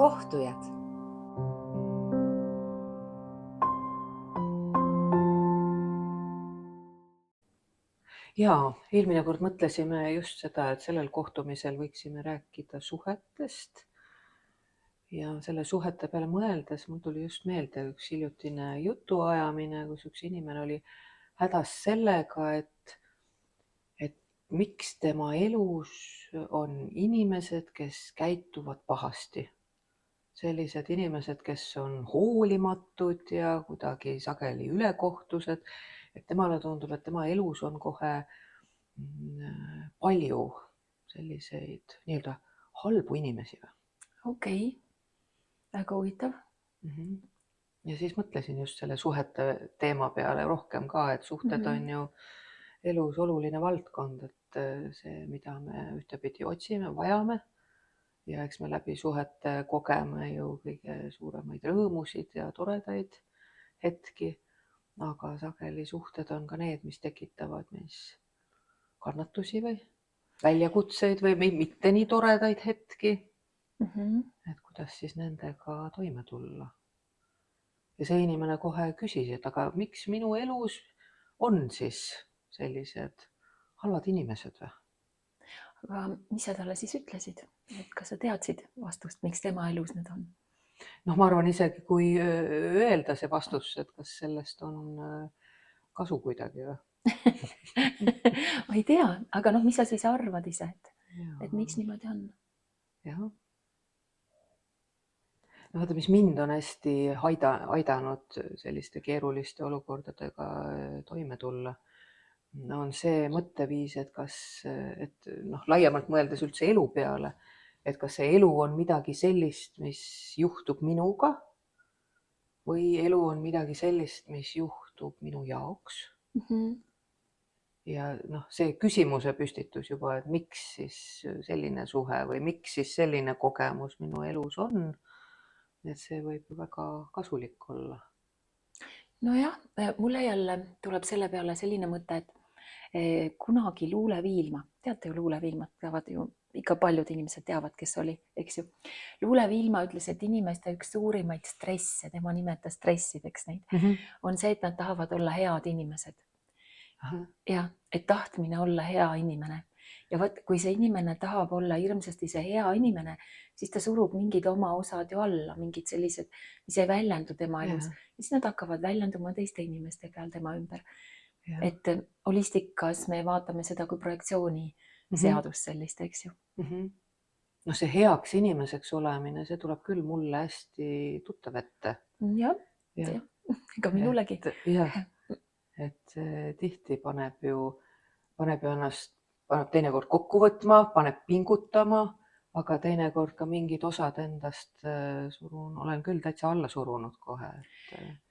kohtujad. Jaa, eelmine kord mõtlesime just seda, et sellel kohtumisel võiksime rääkida suhetest. Ja selle suhete peale mõeldes mul tuli just meelde üks hiljutine jutuajamine, kus üks inimene oli hädas sellega, et miks tema elus on inimesed, kes käituvad pahasti. Sellised inimesed, kes on hoolimatud ja kuidagi sageli ülekohtused. Et temale tundub, et tema elus on kohe palju selliseid nii-öelda halbu inimesi. Okei, väga huvitav. Ja siis mõtlesin just selle suhete teema peale rohkem ka, et suhted on ju elus oluline valdkond, et see, mida me ühtepidi otsime, vajame. Ja eks me läbi suhete kogeme ju kõige suuremaid rõõmusid ja toredaid hetki. Aga sageli suhted on ka need, mis tekitavad meis kannatusi või väljakutseid või mitte nii toredaid hetki. Et kuidas siis nendega toime tulla. Ja see inimene kohe küsis, et aga miks minu elus on siis sellised halvad inimesed või? Aga mis sa talle siis ütlesid? Et kas sa teadsid vastust, miks tema elus need on? Noh, ma arvan isegi, kui öelda see vastus, et kas sellest on kasu kuidagi või? Ma ei tea, aga mis sa siis arvad ise, et miks niimoodi on? Jah. No vaata, mis mind on hästi aidanud selliste keeruliste olukordadega toime tulla, on see mõtteviis, et laiemalt mõeldes üldse elu peale, et kas see elu on midagi sellist, mis juhtub minuga või elu on midagi sellist, mis juhtub minu jaoks. Ja see küsimuse püstitus juba, et miks siis selline suhe või miks siis selline kogemus minu elus on, et see võib väga kasulik olla. Nojah, mulle jälle tuleb selle peale selline mõte, et kunagi Luule Viilma, teate ju Luule Viilmat, teavad ju ikka paljud inimesed teavad, kes oli, eks ju. Luule Viilma ütles, et inimeste üks suurimaid stresse, tema nimetas stressideks neid, on see, et nad tahavad olla head inimesed. Ja et tahtmine olla hea inimene. Ja võt, kui see inimene tahab olla hirmsasti see hea inimene, siis ta surub mingid oma osad ju alla, mingid sellised, mis ei väljendu tema elus. Ja siis nad hakkavad väljenduma teiste inimeste peal tema ümber. Et holistikas me vaatame seda kui projektsiooni seadust sellist, eks ju. No see heaks inimeseks olemine, see tuleb küll mulle hästi tuttav ette. Jah, ega minulegi. Jah, et tihti paneb ennast teinekord kokku võtma, paneb pingutama, aga teinekord ka mingid osad endast olen küll täitsa alla surunud kohe.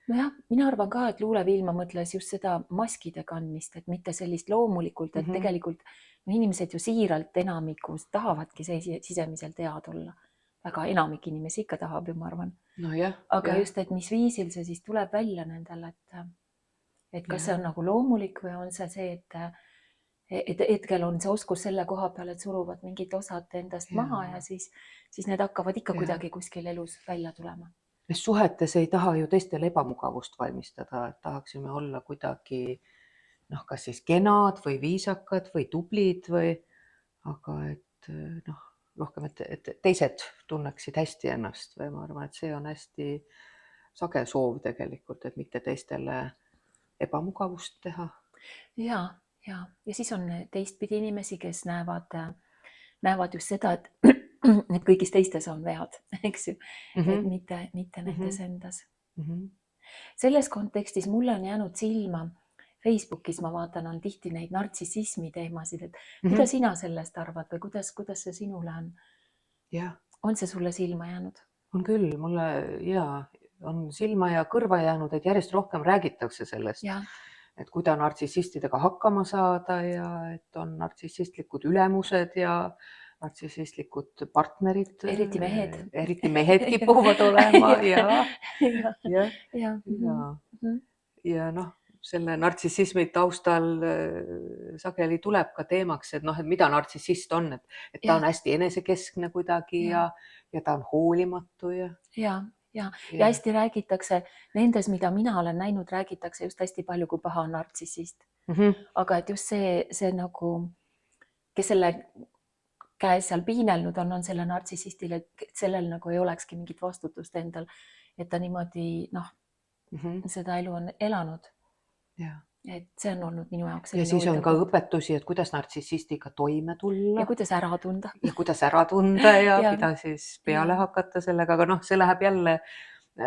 Nojah, mina arvan ka, et Luule Viilma mõtles just seda maskide kandmist, et mitte sellist loomulikult, et tegelikult inimesed ju siiralt enamikus tahavadki sisemiselt head olla. Väga enamik inimesi ikka tahab ju, ma arvan. Aga just, et mis viisil see siis tuleb välja nendel, et kas see on nagu loomulik või on see, et hetkel on see oskus selle koha peal, et suruvad mingid osad endast maha ja siis need hakkavad ikka kuidagi kuskil elus välja tulema. Suhetes ei taha ju teistele ebamugavust valmistada, et tahaksime olla kuidagi kas siis kenad või viisakad või tublid aga et rohkem, et teised tunneksid hästi ennast või ma arvan, et see on hästi sage soov tegelikult, et mitte teistele ebamugavust teha. Ja siis on teistpidi inimesi, kes näevad just seda, et kõigis teistes on vead, eks ju, et mitte nendes endas. Selles kontekstis mulle on jäänud silma, Facebookis ma vaatan, on tihti neid nartsissismi teemasid, et mida sina sellest arvad või kuidas see sinule on? On see sulle silma jäänud? On küll, mulle on silma ja kõrva jäänud, et järjest rohkem räägitakse sellest. Et kuidas nartsissistidega hakkama saada ja et on nartsissistlikud ülemused ja nartsissistlikud partnerid. Eriti mehed. Eriti mehed kipuvad olema ja selle nartsissismi taustal sageli tuleb ka teemaks, et noh, et mida nartsissist on, et ta on hästi enesekeskne kuidagi ja ta on hoolimatu ja hästi räägitakse nendes, mida mina olen näinud, räägitakse just hästi palju, kui paha on nartsissist. Aga et just see nagu, kes selle käes seal piinelnud on selle nartsissistile, et sellel nagu ei olekski mingit vastutust endal, et ta niimoodi seda elu on elanud. Et see on olnud minu jaoks. Ja siis on ka õpetusi, et kuidas nartsissistiga toime tulla. Ja kuidas ära tunda. Ja kuidas ära tunda ja mida siis peale hakata sellega, aga see läheb jälle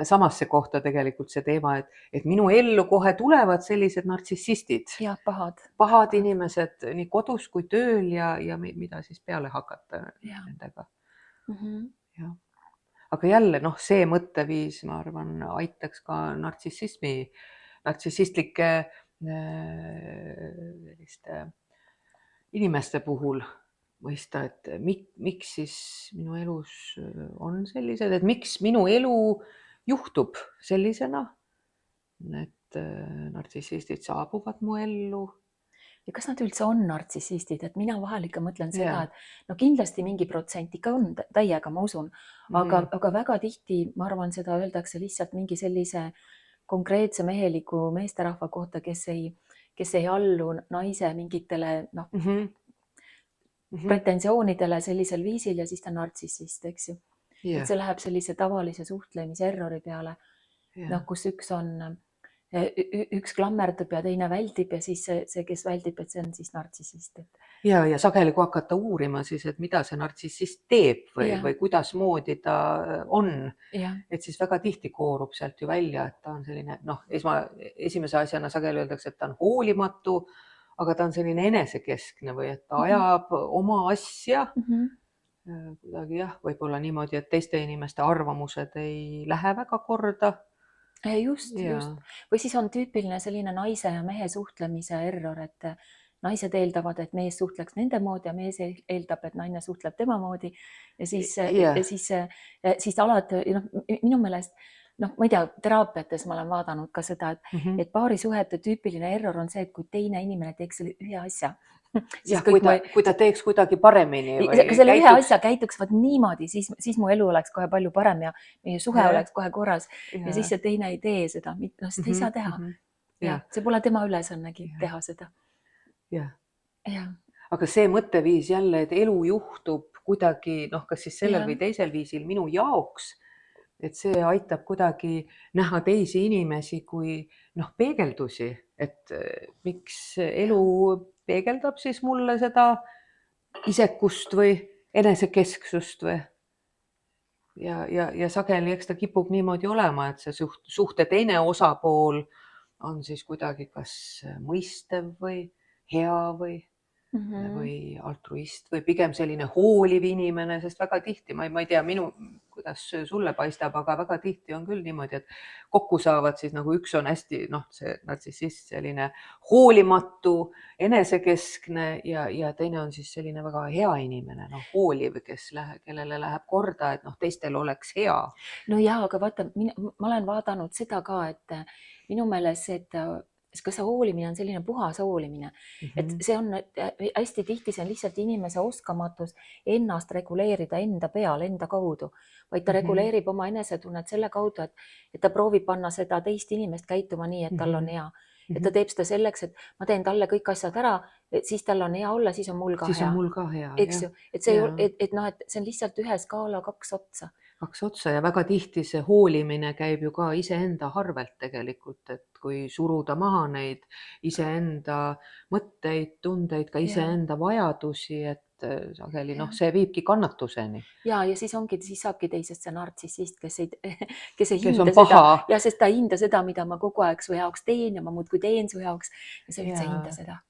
samasse kohta tegelikult see teema, et minu ellu kohe tulevad sellised nartsissistid. Ja pahad inimesed nii kodus kui tööl ja mida siis peale hakata nendega. Aga jälle see mõtteviis, ma arvan, aitaks ka nartsissistlike inimeste puhul mõista, et miks siis minu elus on sellised, et miks minu elu juhtub sellisena, et nartsissistid saabuvad mu ellu. Ja kas nad üldse on nartsissistid, et mina vahel ikka mõtlen seda, et kindlasti mingi protsent ikka on täiega, ma usun, aga väga tihti, ma arvan, seda öeldakse lihtsalt mingi sellise konkreetse meheliku meesterahva kohta, kes ei allu naise mingitele pretensioonidele sellisel viisil ja siis ta nartsissist, eks ju. Et see läheb sellise tavalise suhtlemise errori peale, kus üks klammerdub ja teine väldib ja siis see, kes väldib, et see on siis nartsissist. Ja sageli kui hakata uurima siis, et mida see nartsissist teeb või kuidasmoodi ta on, et siis väga tihti koorub sealt ju välja, et ta on selline, esimese asjana sageli öeldakse, et ta on hoolimatu, aga ta on selline enesekeskne või et ta ajab oma asja kuidagi võib-olla niimoodi, et teiste inimeste arvamused ei lähe väga korda. Just. Või siis on tüüpiline selline naise ja mehe suhtlemise error, et naised eeldavad, et mees suhtleks nende moodi ja mees eeldab, et naine suhtleb tema moodi ja siis alati, minu meelest, ma ei tea, teraapiates ma olen vaadanud ka seda, et paarisuhete tüüpiline error on see, et kui teine inimene teeks selle ühe asja. Kui ta teeks kuidagi paremini. Selle ühe asja käituks niimoodi, siis mu elu oleks kohe palju parem ja meie suhe oleks kohe korras ja siis see teine ei tee seda, seda ei saa teha. See pole tema ülesannegi teha seda. Aga see mõtteviis jälle, et elu juhtub kuidagi, kas siis sellel või teisel viisil minu jaoks, et see aitab kuidagi näha teisi inimesi kui peegeldusi, et miks elu peegeldab siis mulle seda isekust või enesekesksust või. Ja sageli, eks ta kipub niimoodi olema, et see suhte teine osapool on siis kuidagi kas mõistev või hea või altruist või pigem selline hooliv inimene, sest väga tihti, ma ei tea, kuidas sulle paistab, aga väga tihti on küll niimoodi, et kokku saavad siis nagu üks on hästi, see nartsissist selline hoolimatu, enesekeskne ja teine on siis selline väga hea inimene, hooliv, kellele läheb korda, et teistel oleks hea. No jaa, aga vaata, ma olen vaadanud seda ka, et minu meelest see hoolimine on selline puhas hoolimine, et see on hästi tihti, see on lihtsalt inimese oskamatus ennast reguleerida enda peal, enda kaudu, vaid ta reguleerib oma enesetunnet selle kaudu, et ta proovib panna seda teist inimest käituma nii, et tal on hea. Et ta teeb seda selleks, et ma teen talle kõik asjad ära, siis tal on hea olla, siis on mul ka hea. Siis on mul ka hea, eks ju, et see on lihtsalt ühe skaala kaks otsa. Kaks otsa ja väga tihti see hoolimine käib ju ka iseenda arvelt tegelikult, et kui suruda maha neid iseenda mõtteid, tundeid, ka iseenda vajadusi, et sageli see viibki kannatuseni. Ja siis saabki teisest see nartsissist, kes ei hinda seda, ja sest ta ei hinda seda, mida ma kogu aeg su jaoks teen ja ma muudkui teen su jaoks ja sa üldse ei hinda seda.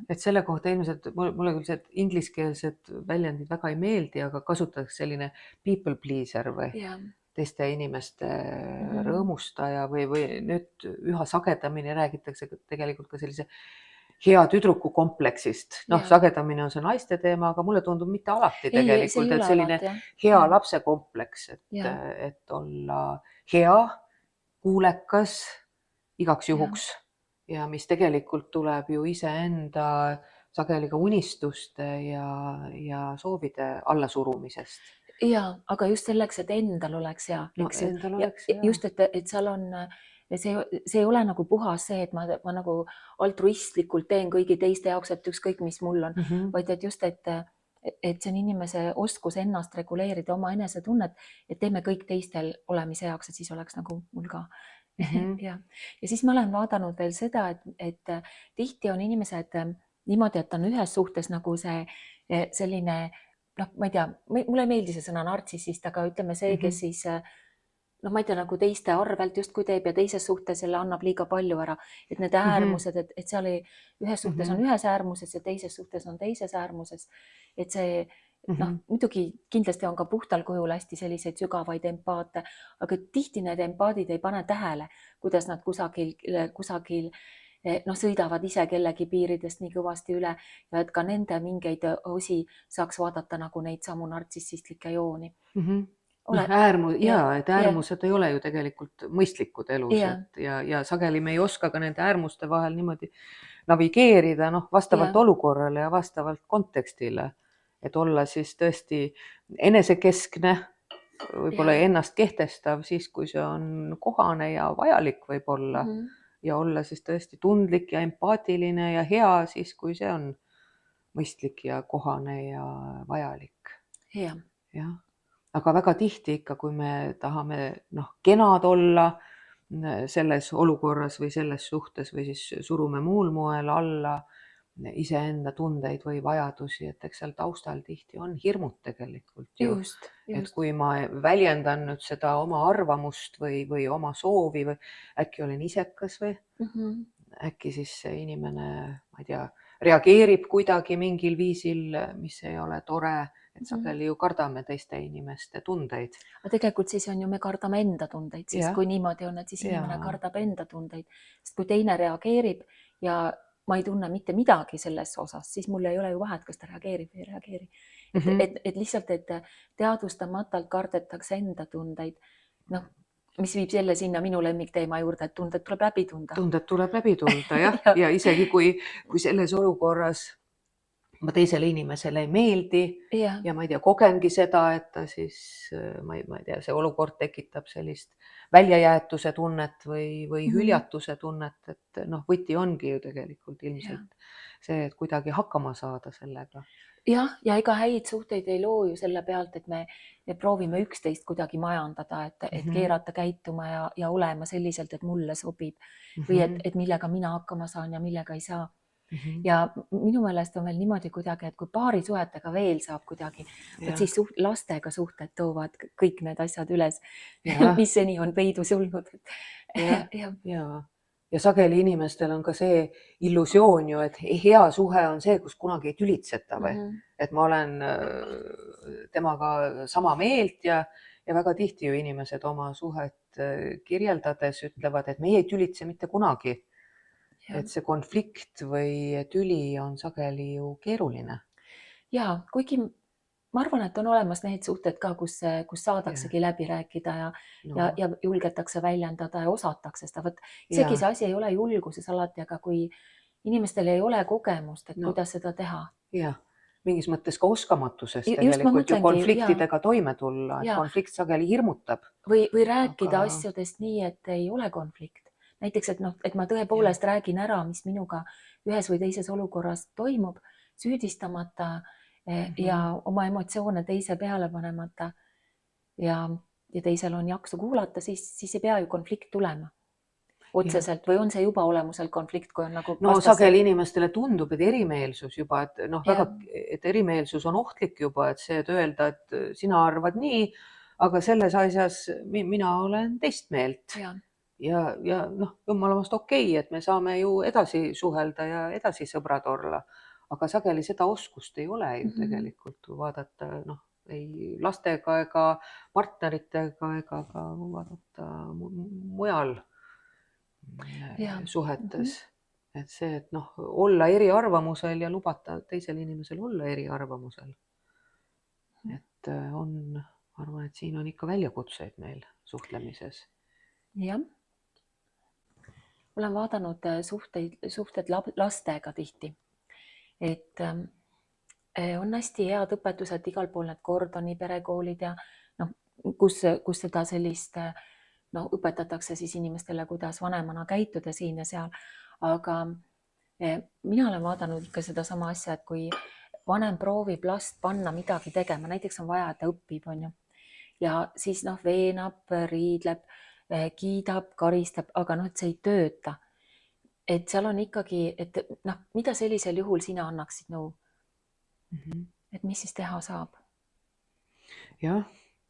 Et selle kohta ilmselt, mulle küll see ingliskeelsed väljendid väga ei meeldi, aga kasutatakse selline people pleaser või teiste inimeste rõõmustaja või nüüd üha sagedamini räägitakse tegelikult ka sellise hea tüdruku kompleksist. Sagedamini on see naiste teema, aga mulle tundub mitte alati tegelikult, et selline hea lapse kompleks, et olla hea, kuulekas, igaks juhuks ja mis tegelikult tuleb ju iseenda sageli ka unistuste ja soovide allasurumisest. ja, aga just selleks, et endal oleks hea, No eks ju. endal Ja oleks hea. just, et seal on see ei ole nagu puhas see, et ma nagu altruistlikult teen kõigi teiste jaoks, et ükskõik, mis mul on, vaid et just, et see on inimese oskus ennast reguleerida, oma enesetunnet, et teeme kõik teistel olemise heaks, et siis oleks nagu mul ka. ja siis ma olen vaadanud veel seda, et tihti on inimesed niimoodi, et on ühes suhtes nagu see selline, noh, ma ei tea, mulle ei meeldi see sõna nartsissist, aga ütleme see, kes siis noh, ma ei tea, nagu teiste arvelt justkui teeb ja teises suhtes jälle annab liiga palju ära, et need äärmused, et seal ühes suhtes on ühes äärmuses ja teises suhtes on teises äärmuses, et see noh, muidugi kindlasti on ka puhtal kujul hästi selliseid sügavaid empaate, aga tihti need empaadid ei pane tähele, kuidas nad kusagil noh, sõidavad ise kellegi piiridest nii kõvasti üle ja et ka nende mingeid osi saaks vaadata nagu neid samu nartsissistlikke jooni. Noh, et äärmused ei ole ju tegelikult mõistlikud elus, ja, et ja sageli me ei oska ka nende äärmuste vahel niimoodi navigeerida, noh, vastavalt olukorrale ja vastavalt kontekstile, et olla siis tõesti enesekeskne, võib-olla ennast kehtestav siis, kui see on kohane ja vajalik võib-olla ja olla siis tõesti tundlik ja empaatiline ja hea siis, kui see on mõistlik ja kohane ja vajalik. jah. Aga väga tihti ikka, kui me tahame kenad olla selles olukorras või selles suhtes või siis surume muul moel alla iseenda tundeid või vajadusi, et eks seal taustal tihti on hirmud tegelikult ju. Et kui ma väljendan nüüd seda oma arvamust või oma soovi või äkki olen isekas või äkki siis see inimene, ma ei tea, reageerib kuidagi mingil viisil, mis ei ole tore. Et sageli ju kardame teiste inimeste tundeid. Aga tegelikult siis on ju, me kardame enda tundeid, siis kui niimoodi on, et siis inimene kardab enda tundeid, sest kui teine reageerib ja ma ei tunne mitte midagi selles osas, siis mul ei ole ju vahet, kas ta reageerib või ei reageeri. Et lihtsalt, et teadvustamatult kardetakse enda tundeid, noh, mis viib jälle sinna minu lemmikteema juurde, et tunded tuleb läbi tunda. Tunded tuleb läbi tunda, jah. ja isegi kui selles olukorras ma teisele inimesele ei meeldi ja ma ei tea, kogengi seda, et ta siis, ma ei tea, see olukord tekitab sellist väljajäetuse tunnet või hüljatuse tunnet, et noh, võti ongi ju tegelikult ilmselt see, et kuidagi hakkama saada sellega. Ja ega häid suhteid ei loo ju selle pealt, et me proovime üksteist kuidagi majandada, et keerata käituma ja olema selliselt, et mulle sobib või et millega mina hakkama saan ja millega ei saa. Ja minu meelest on veel niimoodi kuidagi, et kui paarisuhetega veel saab kuidagi, siis lastega suhted toovad kõik need asjad üles, mis seni on peidus olnud. Ja sageli inimestel on ka see illusioon ju, et hea suhe on see, kus kunagi ei tülitseta või, et ma olen temaga sama meelt ja väga tihti ju inimesed oma suhet kirjeldades ütlevad, et meie ei tülitse mitte kunagi. Et see konflikt või tüli on sageli ju keeruline. Ja, kuigi ma arvan, et on olemas need suhted ka, kus saadaksegi läbi rääkida ja julgetakse väljendada ja osatakse seda. Võt isegi see asi ei ole julguses alati, aga kui inimestel ei ole kogemust, et kuidas seda teha. Jah, mingis mõttes ka oskamatusest tegelikult ju konfliktidega toime tulla, et konflikt sageli hirmutab. Või rääkida asjadest nii, et ei ole konflikt. Näiteks, et ma tõepoolest räägin ära, mis minuga ühes või teises olukorras toimub, süüdistamata ja oma emotsioone teise peale panemata ja teisel on jaksu kuulata, siis ei pea ju konflikt tulema otseselt või on see juba olemuselt konflikt, kui on nagu no sageli inimestele tundub, et erimeelsus juba, et noh, et erimeelsus on ohtlik juba, et see, et öelda, et sina arvad nii, aga selles asjas mina olen teist meelt. Ja noh, jumalamast okei, et me saame ju edasi suhelda ja edasi sõbrad olla, aga sageli seda oskust ei ole ju tegelikult vaadata, noh, ei lastega ega partneritega ega ka vaadata mujal suhetes. Et see, et noh, olla eriarvamusel ja lubata teisel inimesel olla eriarvamusel. Et on, ma arvan, et siin on ikka väljakutseid meil suhtlemises. Jah. olen vaadanud suhted lastega tihti, et on hästi head õpetused igal pool, need Gordoni perekoolid ja noh, kus seda sellist no, õpetatakse siis inimestele, kuidas vanemana käituda siin ja seal. Aga mina olen vaadanud ikka sedasama asja, et kui vanem proovib last panna midagi tegema, näiteks on vaja, et ta õpib, on ju, ja siis noh, veenab, riidleb, kiidab, karistab, aga noh, et see ei tööta. Et seal on ikkagi, et noh, mida sellisel juhul sina annaksid nõu? Et mis siis teha saab? Jah,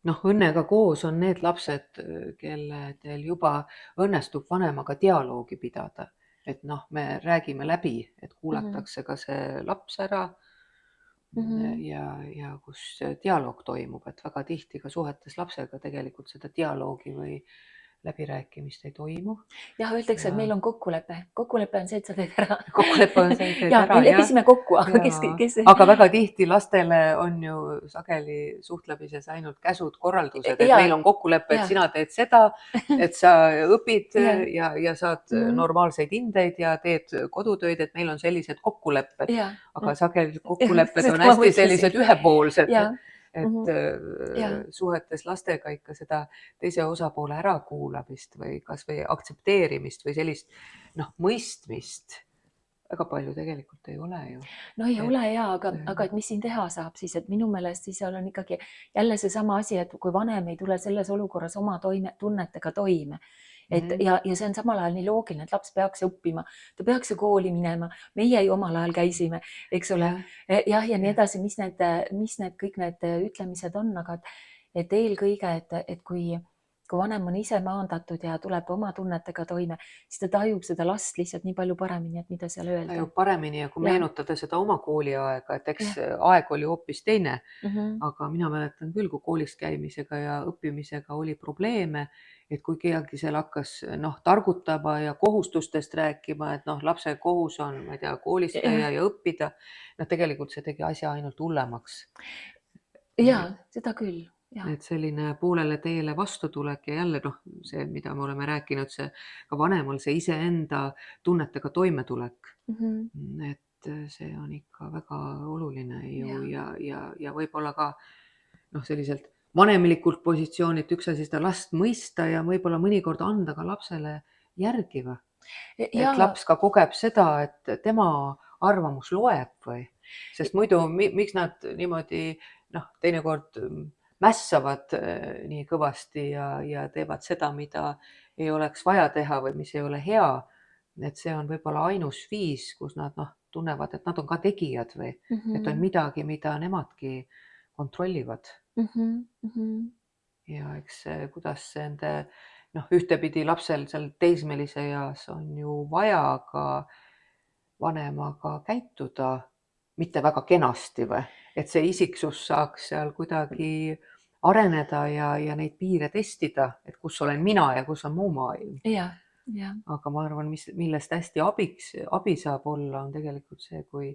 noh, õnnega koos on need lapsed, kelledel juba õnnestub vanemaga dialoogi pidada. Et noh, me räägime läbi, et kuulatakse ka see laps ära ja kus dialoog toimub, et väga tihti ka suhetes lapsega tegelikult seda dialoogi või läbirääkimist ei toimu. Jah, öeldakse, et meil on kokkulepe. Kokkulepe on see, et sa teed ära. Kokkulepe on see, et teed ja, ära. me leppisime kokku, aga kes... Aga väga tihti lastele on ju sageli suhtlemises ainult käsud, korraldused, et meil on kokkulepe, et sina teed seda, et sa õpid ja saad normaalseid hindeid ja teed kodutöid, et meil on sellised kokkulepped. Aga sageli kokkulepped on hästi sellised ühepoolsed. Et suhetes lastega ikka seda teise osapoole ärakuulamist või kas või aktsepteerimist või sellist mõistmist väga palju tegelikult ei ole ju. No ei ole ja, aga et mis siin teha saab siis, et minu meelest siis on ikkagi jälle seesama asi, et kui vanem ei tule selles olukorras oma tunnetega toime, ja see on samal ajal nii loogiline, et laps peaks õppima, ta peaks ju kooli minema, meie ju omal ajal käisime, eks ole, ja nii edasi, mis need kõik need ütlemised on, aga et eelkõige, et kui vanem on ise maandatud ja tuleb oma tunnetega toime, siis ta tajub seda last lihtsalt nii palju paremini, et mida seal öelda. Tajub paremini ja kui meenutada seda oma kooliaega, et eks aeg oli hoopis teine, aga mina mäletan küll, kui koolis käimisega ja õppimisega oli probleeme, et kui keegi seal hakkas targutama ja kohustustest rääkima, et lapse kohus on, ma ei tea, koolis käia ja õppida, tegelikult see tegi asja ainult hullemaks. Ja, seda küll. Ja. Et selline poolele teele vastutulek ja jälle see, mida me oleme rääkinud, see ka vanemal see iseenda tunnetega toimetulek. Et see on ikka väga oluline ju ja võib-olla ka selliselt vanemlikult positsioonilt üks asi seda last mõista ja võib-olla mõnikord anda ka lapsele järgiva. Et laps ka kogeb seda, et tema arvamus loeb või, sest muidu miks nad niimoodi teinekord mässavad nii kõvasti ja teevad seda, mida ei oleks vaja teha või mis ei ole hea. Et see on võib-olla ainus viis, kus nad tunnevad, et nad on ka tegijad või et on midagi, mida nemadki kontrollivad. Ja eks kuidas ende ühtepidi lapsel seal teismelise eas on ju vaja ka vanemaga käituda mitte väga kenasti või, et see isiksus saaks seal kuidagi areneda ja neid piire testida, et kus olen mina ja kus on muu maailm. Aga ma arvan, millest hästi abi saab olla, on tegelikult see, kui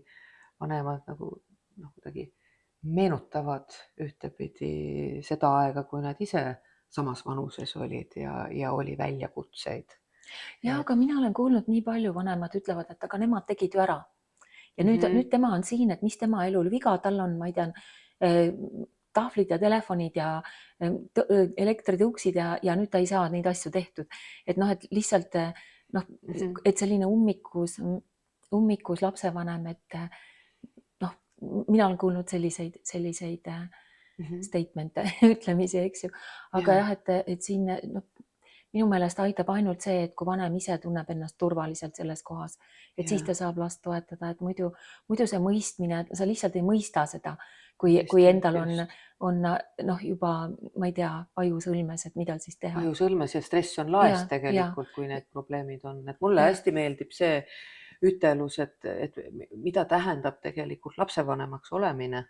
vanemad kuidagi meenutavad ühtepidi seda aega, kui nad ise samas vanuses olid ja oli väljakutseid. Ja, aga mina olen kuulnud nii palju vanemad ütlevad, et aga nemad tegid ju ära. Ja nüüd tema on siin, et mis tema elul viga, tal on, ma ei tea, tahvlid ja telefonid ja elektritõuksid ja nüüd ta ei saa neid asju tehtud. Et et lihtsalt, et selline ummikus lapsevanem, et mina olen kuulnud selliseid statemente, ütlemisi, eks ju. Aga jah, et siin minu meelest aitab ainult see, et kui vanem ise tunneb ennast turvaliselt selles kohas, et siis ta saab last toetada, et muidu see mõistmine, sa lihtsalt ei mõista seda, kui endal on juba, ma ei tea, ajusõlmes, et mida siis teha. Ajusõlmes ja stress on laes tegelikult, kui need probleemid on. Et mulle hästi meeldib see ütelus, et mida tähendab tegelikult lapsevanemaks olemine.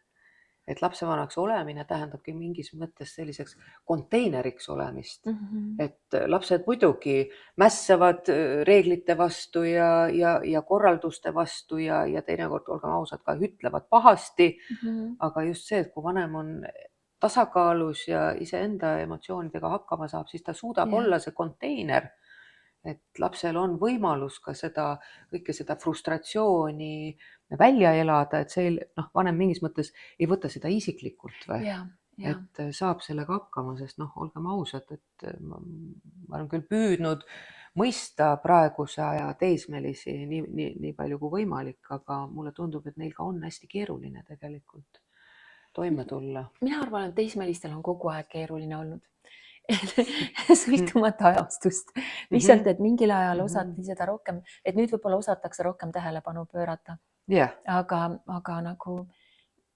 Et lapsevanemaks olemine tähendabki mingis mõttes selliseks konteineriks olemist. Et lapsed muidugi mässavad reeglite vastu ja korralduste vastu ja teinekord, olgem ausad, ka ütlevad pahasti. Aga just see, et kui vanem on tasakaalus ja iseenda emotsioonidega hakkama saab, siis ta suudab olla see konteiner, et lapsel on võimalus ka kõike seda frustratsiooni välja elada, et see vanem mingis mõttes ei võta seda isiklikult või, ja, et saab sellega hakkama, sest olgem ausad, et ma olen küll püüdnud mõista praeguse aja teismelisi nii palju kui võimalik, aga mulle tundub, et neil ka on hästi keeruline tegelikult toime tulla. mina arvan, et teismelistel on kogu aeg keeruline olnud. sõltumata ajastust. lihtsalt, et mingil ajal osati seda rohkem, et nüüd võib-olla osatakse rohkem tähelepanu pöörata. jah, aga nagu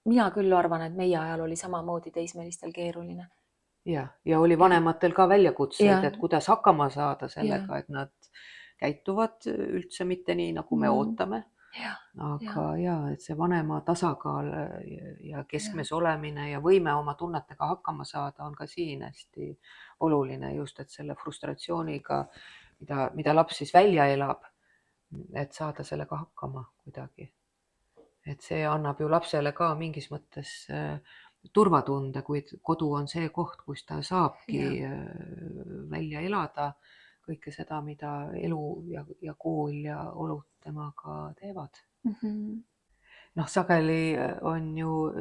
mina küll arvan, et meie ajal oli samamoodi teismelistel keeruline. ja oli vanematel ka väljakutseid, Ja. et kuidas hakkama saada sellega, et nad käituvad üldse mitte nii, nagu me ootame. Aga et see vanema tasakaal ja keskmes olemine ja võime oma tunnetega hakkama saada on ka siin hästi oluline, just et selle frustratsiooniga, mida laps siis välja elab, et saada sellega hakkama kuidagi. Et see annab ju lapsele ka mingis mõttes turvatunde, kui kodu on see koht, kus ta saabki välja elada kõike seda, mida elu ja kool ja olud temaga teevad. Sageli on ju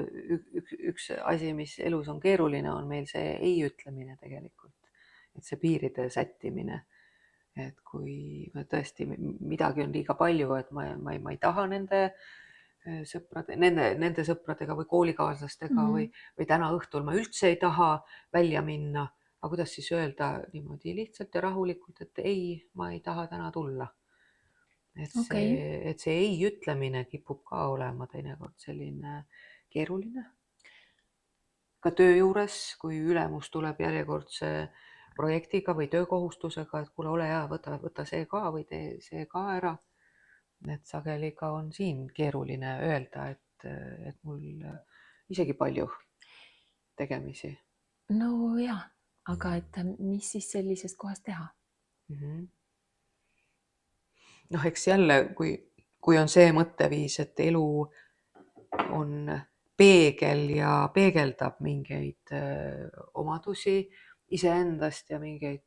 üks asi, mis elus on keeruline, on meil see ei ütlemine tegelikult, et see piiride sättimine. Et kui tõesti midagi on liiga palju, et ma ei taha nende sõpradega või koolikaaslastega või täna õhtul ma üldse ei taha välja minna, aga kuidas siis öelda niimoodi lihtsalt ja rahulikult, et ei, ma ei taha täna tulla. Et see ei ütlemine kipub ka olema teinekord selline keeruline. Ka töö juures, kui ülemus tuleb järjekordse projektiga või töökohustusega, et kuule, ole hea, võta see ka või tee see ka ära. Et sageli ka on siin keeruline öelda, et mul isegi palju tegemisi. No jah, aga et mis siis sellisest kohast teha? Eks jälle, kui on see mõtteviis, et elu on peegel ja peegeldab mingeid omadusi iseendast ja mingeid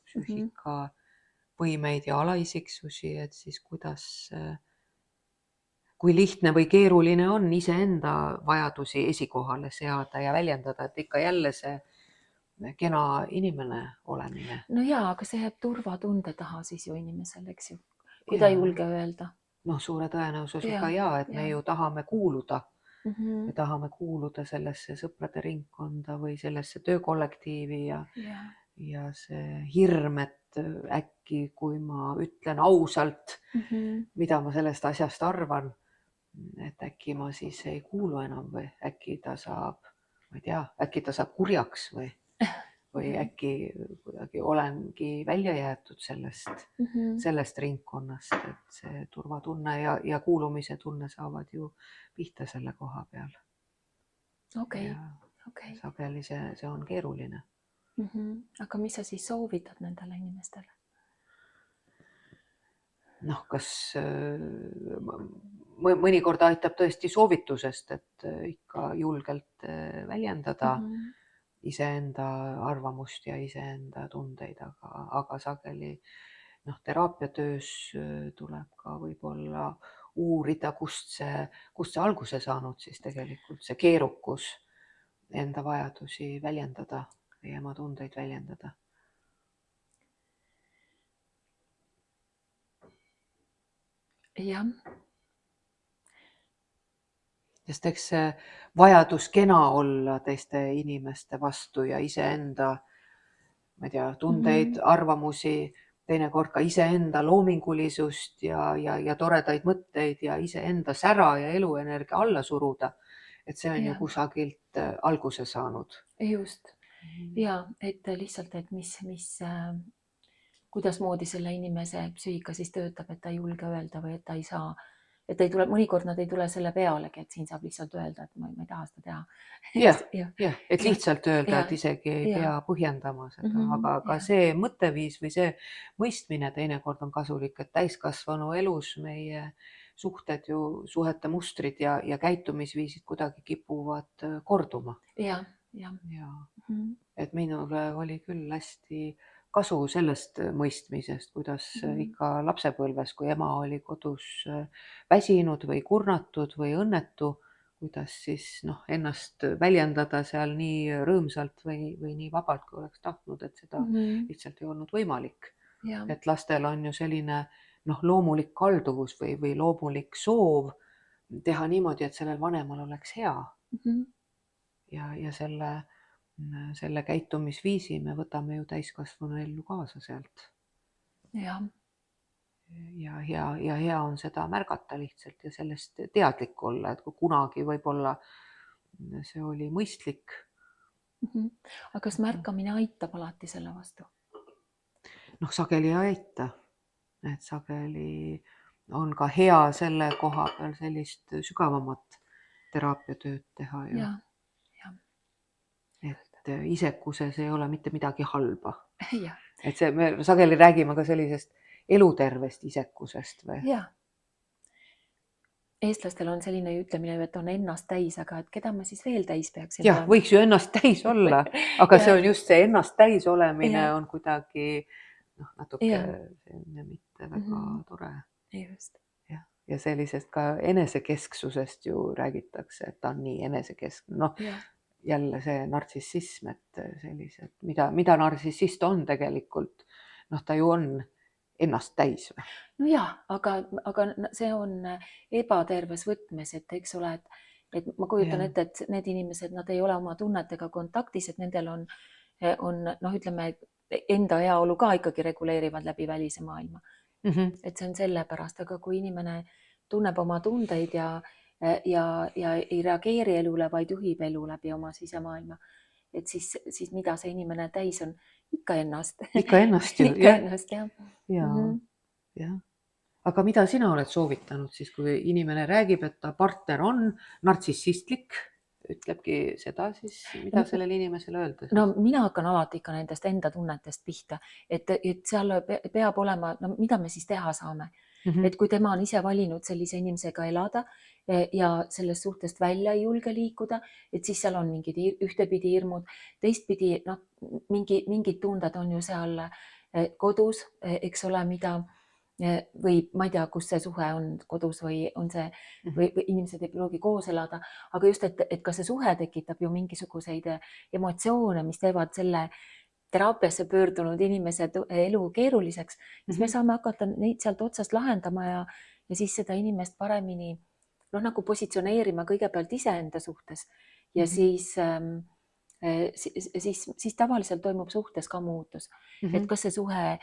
psüühikavõimeid ja alaisiksusi, et siis kui lihtne või keeruline on iseenda vajadusi esikohale seada ja väljendada, et ikka jälle see kena inimene olemine. No jaa, aga see jääb turvatunde taha siis ju inimesel, eks ju, kui ta ei julge öelda. Suure tõenäosusega et me ju tahame kuuluda. Me tahame kuuluda sellesse sõprade ringkonda või sellesse töökollektiivi ja see hirm, et äkki, kui ma ütlen ausalt, mida ma sellest asjast arvan, et äkki ma siis ei kuulu enam või äkki ta saab, ma ei tea, äkki ta saab kurjaks või äkki kuidagi olengi välja jäetud sellest ringkonnast, et see turvatunne ja kuulumise tunne saavad ju pihta selle koha peal. Okay. Sageli see on keeruline. Aga mis sa siis soovitad nendele inimestele? Kas mõnikord aitab tõesti soovitusest, et ikka julgelt väljendada iseenda arvamust ja iseenda tundeid, aga sageli teraapiatöös tuleb ka võib-olla uurida, kust see alguse saanud siis tegelikult, see keerukus enda vajadusi väljendada ja oma tundeid väljendada. Jah. Sest eks see vajadus kena olla teiste inimeste vastu ja iseenda, ma ei tea, tundeid, arvamusi, teinekord ka iseenda loomingulisust ja toredaid mõtteid ja iseenda sära ja eluenergia alla suruda. Et see on ju kusagilt alguse saanud. Just. Ja, et lihtsalt, et kuidasmoodi selle inimese psüühika siis töötab, et ta ei julge öelda või et ta ei saa, et ei tule, mõnikord nad ei tule selle pealegi, et siin saab lihtsalt öelda, et ma ei taha seda teha. Et lihtsalt öelda, et isegi ei pea põhjendama seda, aga see mõtteviis või see mõistmine teinekord on kasulik, et täiskasvanu elus meie suhete mustrid ja käitumisviisid kuidagi kipuvad korduma. Ja. Et minule oli küll hästi kasu sellest mõistmisest, kuidas ikka lapsepõlves, kui ema oli kodus väsinud või kurnatud või õnnetu, kuidas siis ennast väljendada seal nii rõõmsalt või nii vabalt, kui oleks tahtnud, et seda lihtsalt ei olnud võimalik. ja, Et lastel on ju selline loomulik kalduvus või loomulik soov teha niimoodi, et sellel vanemal oleks hea ja selle käitumisviisi me võtame ju täiskasvanu ellu kaasa sealt. ja, Ja hea on seda märgata lihtsalt ja sellest teadlik olla, et kui kunagi võib-olla see oli mõistlik. aga kas märkamine aitab alati selle vastu? Sageli ei aita, et sageli on ka hea selle koha peal sellist sügavamat teraapiatööd teha ju. ja, Et isekuses ei ole mitte midagi halba. ja, Et see, me sageli räägime ka sellisest elutervest isekusest või? ja. Eestlastel on selline ütlemine, et on ennast täis, aga et keda ma siis veel täis peaksin Jah, olema? võiks ju ennast täis olla, aga see on just see ennast täis olemine Ja. on kuidagi natuke Ja. selline mitte väga tore. Just. Ja sellisest ka enesekesksusest ju räägitakse, et ta on nii enesekeskne. Ja. Jälle see nartsissism, et sellised, mida nartsissist on tegelikult, ta ju on ennast täis või? No jah, aga see on ebaterves võtmes, et eks ole, et ma kujutan ette, et need inimesed, nad ei ole oma tunnetega kontaktis, et nendel on ütleme, enda heaolu ka ikkagi reguleerivad läbi välise maailma. Et see on sellepärast, aga kui inimene tunneb oma tundeid ja ei reageeri elule, vaid juhib elu läbi oma sisemaailma, et siis mida see inimene täis on? Ikka ennast. Ikka ennast ju. Ikka ennast, jah. Jah. Aga mida sina oled soovitanud siis, kui inimene räägib, et ta partner on nartsissistlik, ütlebki seda siis, mida sellele inimesele öelda? No mina hakkan alati ikka nendest enda tunnetest pihta, et seal peab olema, mida me siis teha saame. Et kui tema on ise valinud sellise inimesega elada ja sellest suhtest välja ei julge liikuda, et siis seal on mingid ühtepidi hirmud, teistpidi mingid tunded on ju seal kodus, eks ole, või ma ei tea, kus see suhe on kodus või on see, või inimesed ei pruugi koos elada, aga just, et ka see suhe tekitab ju mingisuguseid emotsioone, mis teevad selle teraapiasse pöördunud inimese elu keeruliseks, siis me saame hakata neid sealt otsast lahendama ja siis seda inimest paremini nagu positsioneerima kõigepealt iseenda suhtes ja siis tavaliselt toimub suhtes ka muutus. Et kas see suhe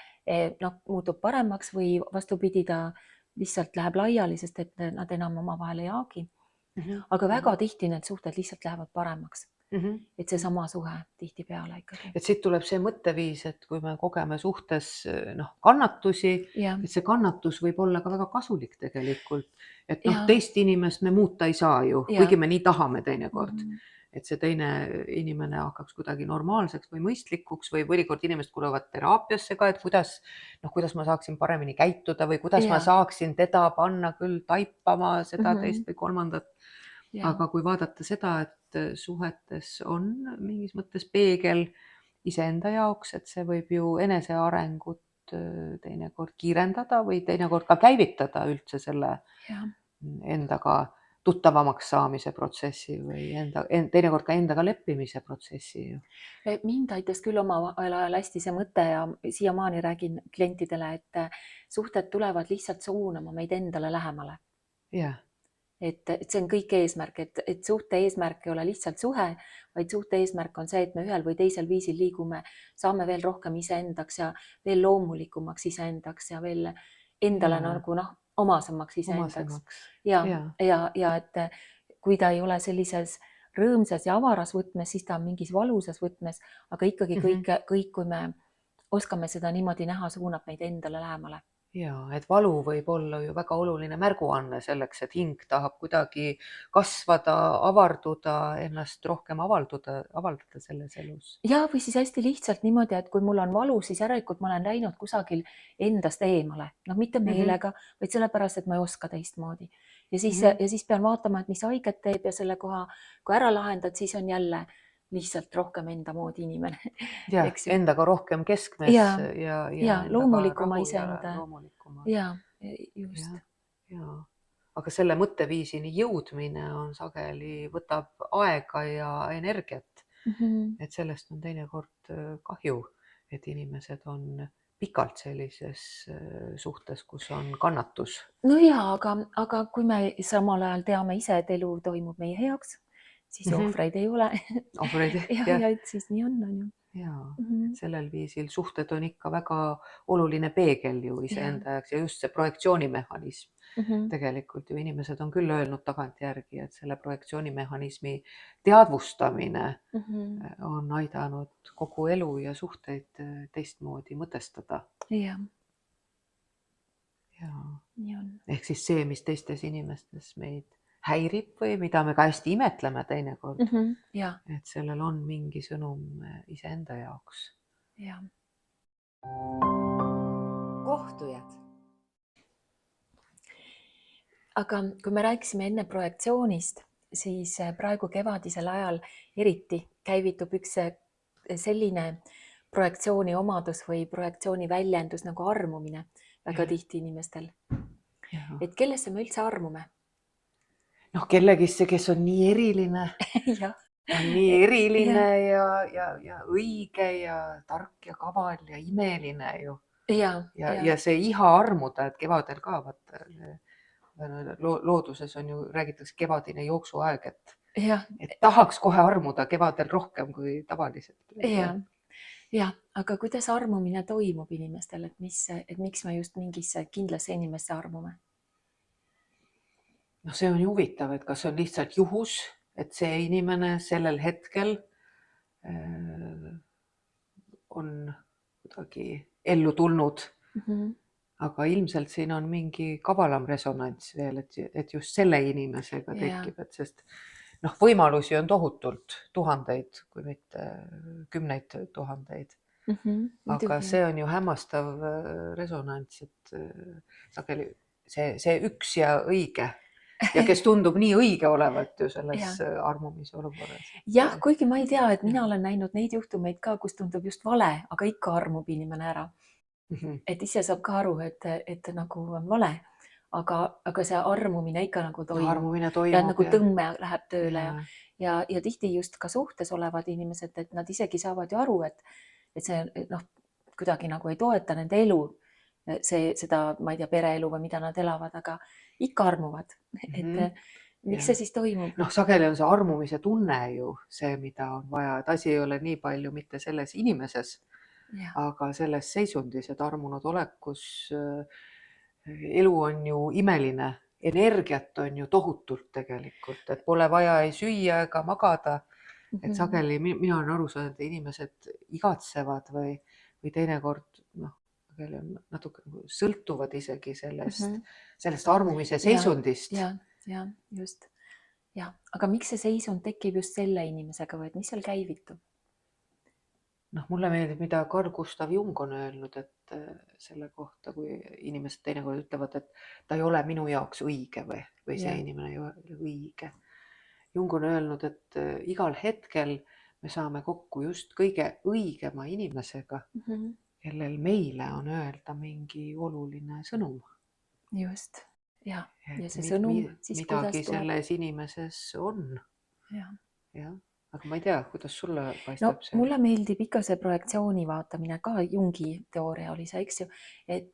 muutub paremaks või vastupidi, ta lihtsalt läheb laiali, sest et nad enam omavahel ei haagi. Aga väga tihti need suhted lihtsalt lähevad paremaks. Et see sama suhe tihtipeale ikkagi. Et siit tuleb see mõtteviis, et kui me kogeme suhtes kannatusi, et see kannatus võib olla ka väga kasulik tegelikult. Et teist inimest me muuta ei saa ju, kuigi me nii tahame teinekord. Et see teine inimene hakkaks kuidagi normaalseks või mõistlikuks või mõnikord inimesed tulevad teraapiasse ka, et kuidas ma saaksin paremini käituda või kuidas ma saaksin teda panna küll taipama seda teist või kolmandat. Aga kui vaadata seda, et suhetes on mingis mõttes peegel iseenda jaoks, et see võib ju enesearengut teinekord kiirendada või teinekord ka käivitada üldse selle endaga tuttavamaks saamise protsessi või teinekord ka endaga leppimise protsessi. Mind aitas küll oma ajal hästi see mõte ja siiamaani räägin klientidele, et suhted tulevad lihtsalt suunama meid endale lähemale. Jah. Et see on kõik eesmärk, et suhte eesmärk ei ole lihtsalt suhe, vaid suhte eesmärk on see, et me ühel või teisel viisil liigume, saame veel rohkem iseendaks ja veel loomulikumaks iseendaks ja veel endale nagu omasemaks iseendaks. Ja et kui ta ei ole sellises rõõmsas ja avaras võtmes, siis ta on mingis valusas võtmes, aga ikkagi kõik, kui me oskame seda niimoodi näha, suunab meid endale lähemale. Ja, et valu võib olla ju väga oluline märguanne selleks, et hing tahab kuidagi kasvada, avarduda, ennast rohkem avaldada selles elus. Ja või siis hästi lihtsalt niimoodi, et kui mul on valu, siis järelikult ma olen läinud kusagil endast eemale. Mitte meelega, vaid sellepärast, et ma ei oska teistmoodi. Ja siis pean vaatama, et mis haiget teeb ja selle koha, kui ära lahendad, siis on jälle lihtsalt rohkem enda moodi inimene, jah, eks ju. endaga rohkem keskmes Ja, ja ja endaga loomulikuma rahu ja iseenda. loomulikuma. Ja, just. Jah, ja. Aga selle mõtteviisini jõudmine on sageli, võtab aega ja energiat. Et sellest on teinekord kahju, et inimesed on pikalt sellises suhtes, kus on kannatus. No jaa, aga kui me samal ajal teame ise, et elu toimub meie heaks, siis ohvreid ei ole. Ohvreid, ja et siis nii on ju. jaa, et sellel viisil suhted on ikka väga oluline peegel ju iseenda jaoks ja just see projektsioonimehhanism. Tegelikult ju inimesed on küll öelnud tagantjärgi, et selle projektsioonimehhanismi teadvustamine on aidanud kogu elu ja suhteid teistmoodi mõtestada. Jah, Ja nii on. ehk siis see, mis teistes inimestes meid häirib või mida me ka hästi imetleme teinekord, Ja, et sellel on mingi sõnum iseenda jaoks. ja. Kohtujad. Aga kui me rääkisime enne projektsioonist, siis praegu kevadisel ajal eriti käivitub üks selline projektsiooni omadus või projektsiooni väljendus nagu armumine väga tihti inimestel. Et kellesse me üldse armume? Noh, kellegisse, kes on nii eriline. Jah. Ta on nii eriline ja õige ja tark ja kaval ja imeline ju. Ja see iha armuda, et kevadel ka vaata, looduses on ju, räägitakse kevadine jooksuaeg, et tahaks kohe armuda kevadel rohkem kui tavaliselt. Ja, aga kuidas armumine toimub inimestel, et miks me just mingisse kindlasse inimesse armume? No see on ju huvitav, et kas on lihtsalt juhus, et see inimene sellel hetkel on kuidagi ellu tulnud. Aga ilmselt siin on mingi kavalam resonants veel, et just selle inimesega tekib, et sest võimalusi on tohutult, tuhandeid, kui mitte kümneid tuhandeid. Aga see on ju hämmastav resonants, et sageli see üks ja õige ja kes tundub nii õige olevat ju selles armumise olukorras. Jah, kuigi ma ei tea, et mina olen näinud neid juhtumeid ka, kus tundub just vale, aga ikka armub inimene ära. Et ise saab ka aru, et nagu on vale, aga see armumine ikka nagu toimub. Armumine toimub. Ja nagu tõmme läheb tööle ja tihti just ka suhtes olevad inimesed, et nad isegi saavad ju aru, et see kuidagi nagu ei toeta nende elu, seda, ma ei tea, pereelu või mida nad elavad, aga ikka armuvad. Et miks see siis toimub? Sageli on see armumise tunne ju see, mida on vaja, et asi ei ole nii palju mitte selles inimeses, aga selles seisundis, et armunud olekus elu on ju imeline, energiat on ju tohutult tegelikult, et pole vaja ei süüa ega magada. Et sageli mina olen aru saanud, et inimesed igatsevad või teinekord sageli on natuke sõltuvad isegi sellest armumise seisundist. Ja, just. Ja, aga miks see seisund tekib just selle inimesega või et mis seal käivitub? Mulle meeldib, mida Carl Gustav Jung on öelnud, et selle kohta, kui inimesed teinekord ütlevad, et ta ei ole minu jaoks õige või see inimene ei ole õige. Jung on öelnud, et igal hetkel me saame kokku just kõige õigema inimesega, kellel meile on öelda mingi oluline sõnum. Just, ja see sõnum siis midagi selles inimeses on. Ja. Aga ma ei tea, kuidas sulle paistab see? Mulle meeldib ikka see projektsiooni vaatamine ka, Jungi teooria oli see, eks ju, et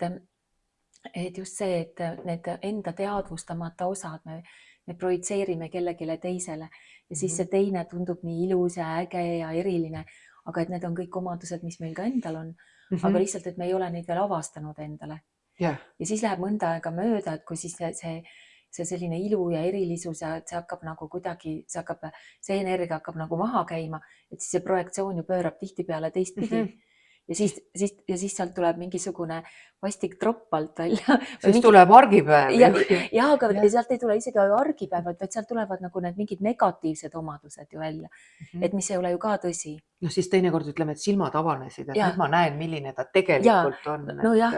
just see, et need enda teadvustamata osad me projitseerime kellelegi teisele ja siis see teine tundub nii ilus ja äge ja eriline, aga et need on kõik omadused, mis meil ka endal on, aga lihtsalt, et me ei ole neid veel avastanud endale. Ja siis läheb mõnda aega mööda, et kui siis see selline ilu ja erilisus ja see hakkab nagu kuidagi, see energia hakkab nagu maha käima, et siis see projektsioon ju pöörab tihtipeale teistpidi. ja siis sealt tuleb mingisugune vastik tropp alt välja. Siis tuleb argipäev ja aga sealt ei tule isegi argipäevad, vaid sealt tulevad nagu need mingid negatiivsed omadused ju välja, et mis ei ole ju ka tõsi. No siis teinekord ütleme, et silmad avanesid, et nüüd ma näen, milline ta tegelikult on. No jah,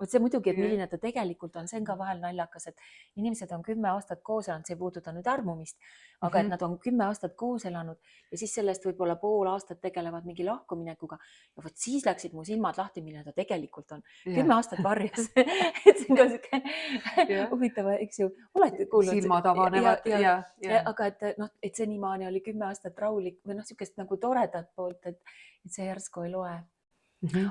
vot see muidugi, et milline ta tegelikult on, see on ka vahel naljakas, et inimesed on 10 aastat koos elanud, see ei puuduta nüüd armumist, aga et nad on 10 aastat koos elanud ja siis sellest võib-olla pool aastat tegelevad mingi lahkuminekuga ja vot siis läksid mu silmad lahti, milline ta tegelikult on. 10 aastat varjas. Et see on ka siuke huvitav, eks ju, olete kuulnud? Silmad avanevad aga et see niimoodi oli 10 aastat rahulik või siukest nagu toredat poolt, et see järsku ei loe.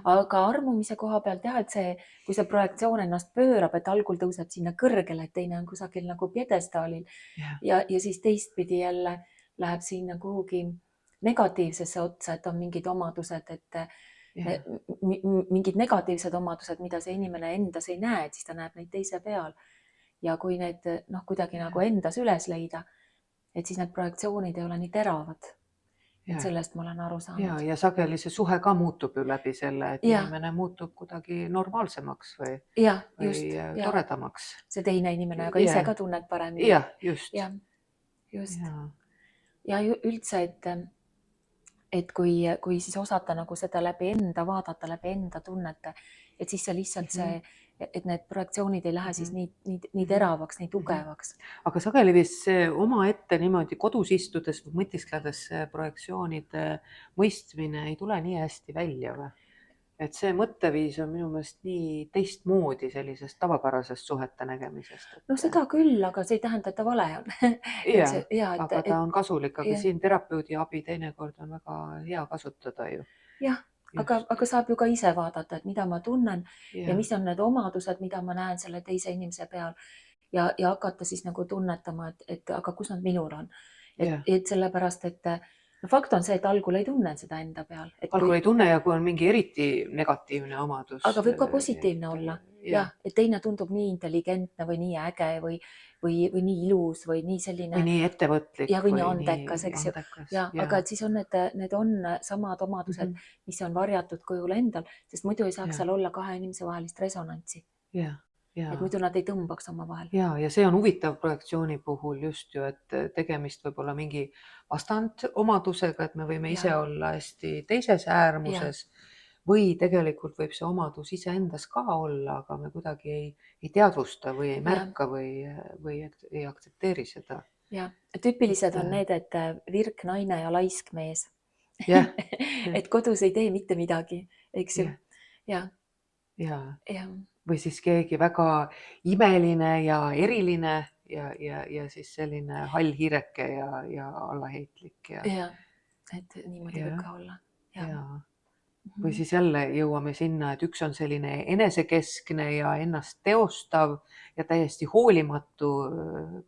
Aga armumise koha pealt jah, et see, kui see projektsioon ennast pöörab, et algul tõuseb sinna kõrgele, et teine on kusagil nagu pjedestaalil ja siis teistpidi jälle läheb sinna kuhugi negatiivsesse otsa, et on mingid omadused, et mingid negatiivsed omadused, mida see inimene endas ei näe, et siis ta näeb neid teise peal. Ja kui need kuidagi nagu endas üles leida, et siis need projektsioonid ei ole nii teravad. Et sellest ma olen aru saanud. Ja sageli see suhe ka muutub ju läbi selle, et inimene muutub kuidagi normaalsemaks või toredamaks. See teine inimene, aga ise ka tunned paremini. Ja, just. Ja üldse, et kui siis osata nagu seda läbi enda vaadata, läbi enda tunnete, et siis see lihtsalt see, et need projektsioonid ei lähe siis nii teravaks, nii tugevaks. Aga sageli vist see oma ette niimoodi kodus istudes või mõtiskledes projektsioonide mõistmine ei tule nii hästi välja või? Et see mõtteviis on minu meelest nii teistmoodi sellisest tavapärasest suhete nägemisest. No seda küll, aga see ei tähenda, et ta vale on. Aga ta on kasulik, aga siin terapeudi abi teinekord on väga hea kasutada ju. Jah. Aga saab ju ka ise vaadata, et mida ma tunnen ja mis on need omadused, mida ma näen selle teise inimese peal ja hakata siis nagu tunnetama, et aga kus nad minul on. Et sellepärast, et fakt on see, et algul ei tunne seda enda peal. Algul ei tunne ja kui on mingi eriti negatiivne omadus. Aga võib ka positiivne olla. Jah, et teine tundub nii intelligentne või nii äge või nii ilus või nii selline. Või nii ettevõtlik. Ja või nii andekas, eks ju. Aga et siis on need on samad omadused, mis on varjatud kujul endal, sest muidu ei saaks seal olla kahe inimese vahelist resonantsi. Et muidu nad ei tõmbaks oma vahel. Ja see on huvitav projektsiooni puhul just ju, et tegemist võib olla mingi vastand omadusega, et me võime ise olla hästi teises äärmuses või tegelikult võib see omadus ise endas ka olla, aga me kuidagi ei teadvusta või ei märka või ei aktsepteeri seda. Ja tüüpilised on need, et virk naine ja laisk mees. Et kodus ei tee mitte midagi, eks ju. Või siis keegi väga imeline ja eriline ja siis selline hall hiireke ja allaheitlik. Et niimoodi võib ka olla. Või siis jälle jõuame sinna, et üks on selline enesekeskne ja ennast teostav ja täiesti hoolimatu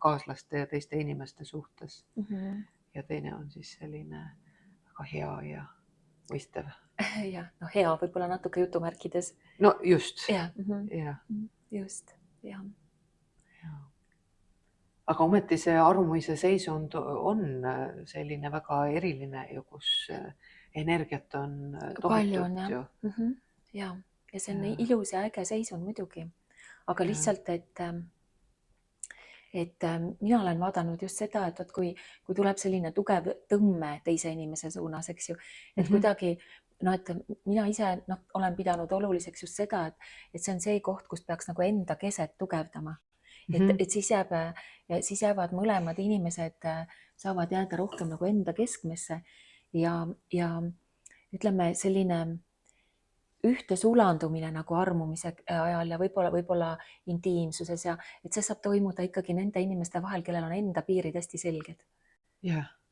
kaaslaste ja teiste inimeste suhtes. Ja teine on siis selline väga hea ja mõistev. Ja, hea võib-olla natuke jutumärkides. No just. Just, jah. Aga ometi see armumise seisund on selline väga eriline ju, kus energiat on tohutult ju. Ja see on ilus ja äge seisund muidugi. Aga lihtsalt, et mina olen vaadanud just seda, et kui tuleb selline tugev tõmme teise inimese suunas, eks ju, et kuidagi et mina ise olen pidanud oluliseks just seda, et see on see koht, kus peaks nagu enda keset tugevdama. Et siis jäävad mõlemad inimesed, saavad jääda rohkem nagu enda keskmesse ja ütleme selline ühte sulandumine nagu armumise ajal ja võib-olla intiimsuses ja et see saab toimuda ikkagi nende inimeste vahel, kellel on enda piirid hästi selged.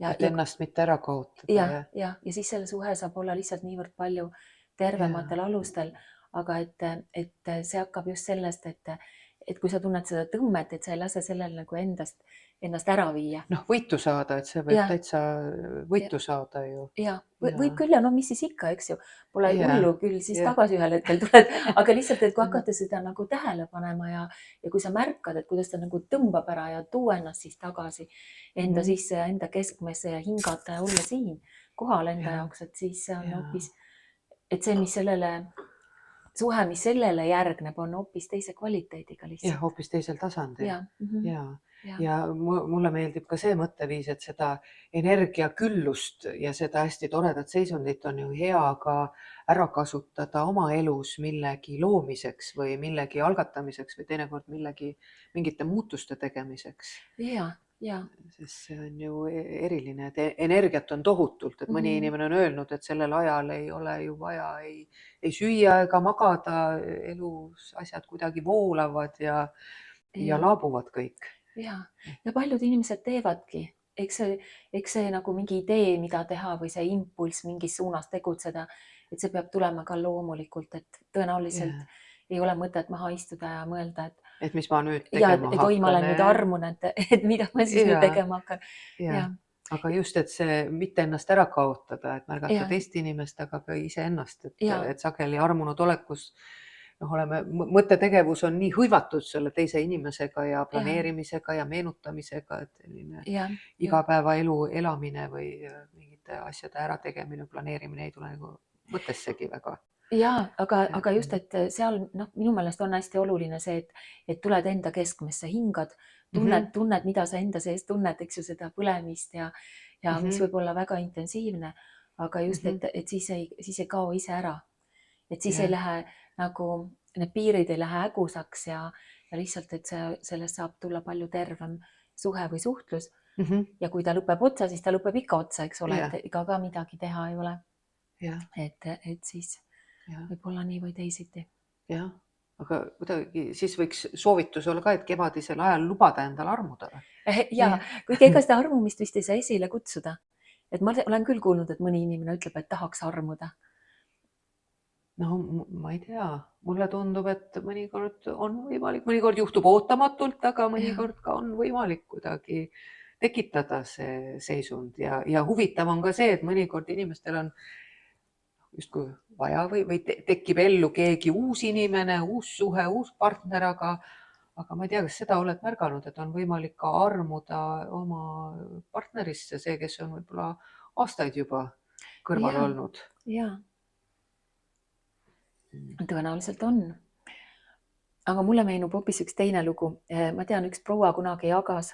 Et ennast mitte ära kaotada. Ja siis selle suhe saab olla lihtsalt niivõrd palju tervematel alustel, aga et see hakkab just sellest, et kui sa tunned seda tõmmet, et sa ei lase sellel nagu ennast ära viia. Võitu saada, et see võib täitsa võitu saada ju. Võib küll ja mis siis ikka, eks ju, pole hullu küll, siis tagasi ühel hetkel tuled, aga lihtsalt, et kui hakata seda nagu tähele panema ja kui sa märkad, et kuidas ta nagu tõmbab ära ja tuu ennast siis tagasi enda sisse ja enda keskmesse ja hingata ja olla siin kohal enda jaoks, et siis on hoopis et see, mis sellele, suhe, mis sellele järgneb, on hoopis teise kvaliteediga jah, lihtsalt. hoopis teisel tasandil. Ja, Ja mulle meeldib ka see mõtteviis, et seda energiaküllust ja seda hästi toredat seisundit on ju hea ka ära kasutada oma elus millegi loomiseks või millegi algatamiseks või teinekord mingite muutuste tegemiseks. ja. Sest see on ju eriline, et energiat on tohutult, et mõni inimene on öelnud, et sellel ajal ei ole ju vaja ei süüa ega magada, elus asjad kuidagi voolavad ja laabuvad kõik. Ja paljud inimesed teevadki, eks see nagu mingi idee, mida teha või see impulss mingis suunas tegutseda, et see peab tulema ka loomulikult, et tõenäoliselt ei ole mõtet maha istuda ja mõelda, et mis ma nüüd tegema hakkan. Oi, ma olen nüüd armunud, et mida ma siis nüüd tegema hakkan. Aga just, et see mitte ennast ära kaotada, et märgata teist inimest, aga ka iseennast, et sageli armunud olekus mõttetegevus on nii hõivatud selle teise inimesega ja planeerimisega ja meenutamisega, et igapäevaelu elamine või mingite asjade ärategemine, planeerimine ei tule nagu mõttessegi väga. Ja, aga just, et seal minu meelest on hästi oluline see, et tuled enda keskmesse, hingad, tunned, mida sa enda sees tunned, eks ju, seda põlemist ja mis võib olla väga intensiivne, aga just, et siis ei kao ise ära. Et siis ei lähe nagu, need piirid ei lähe ägusaks ja lihtsalt, et sellest saab tulla palju tervem suhe või suhtlus. Ja kui ta lõpeb otsa, siis ta lõpeb ikka otsa, eks ole, et ega ka midagi teha ei ole. Et siis võib olla nii või teisiti. Jah, aga kuidagi siis võiks soovitus olla ka, et kevadisel ajal lubada endal armuda. Ja, kuigi ega seda armumist vist ei saa esile kutsuda. Et ma olen küll kuulnud, et mõni inimene ütleb, et tahaks armuda. No ma ei tea, mulle tundub, et mõnikord on võimalik, mõnikord juhtub ootamatult, aga mõnikord ka on võimalik kuidagi tekitada see seisund ja huvitav on ka see, et mõnikord inimestel on justkui vaja või tekib ellu keegi uus inimene, uus suhe, uus partner, aga ma ei tea, kas seda oled märganud, et on võimalik ka armuda oma partnerisse, see, kes on võib-olla aastaid juba kõrval olnud. Jaa. Tõenäoliselt on. Aga mulle meenub hoopis üks teine lugu. Ma tean, üks proua kunagi jagas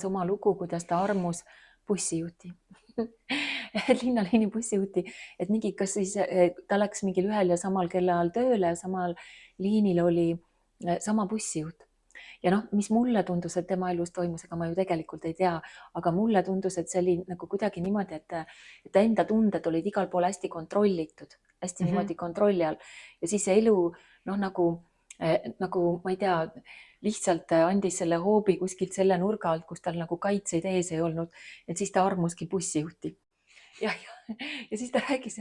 oma lugu, kuidas ta armus bussijuhti. Linnaliini bussijuhti, et mingi, kas siis ta läks mingil ühel ja samal kellaajal tööle ja samal liinil oli sama bussijuht. Ja mis mulle tundus, et tema elus toimus, aga ma ju tegelikult ei tea, aga mulle tundus, et see oli nagu kuidagi niimoodi, et enda tunded olid igal pool hästi kontrollitud, hästi niimoodi kontrolli all ja siis see elu nagu ma ei tea, lihtsalt andis selle hoobi kuskilt selle nurga alt, kus tal nagu kaitseid ees ei olnud, et siis ta armuski bussijuhti. Ja siis ta rääkis,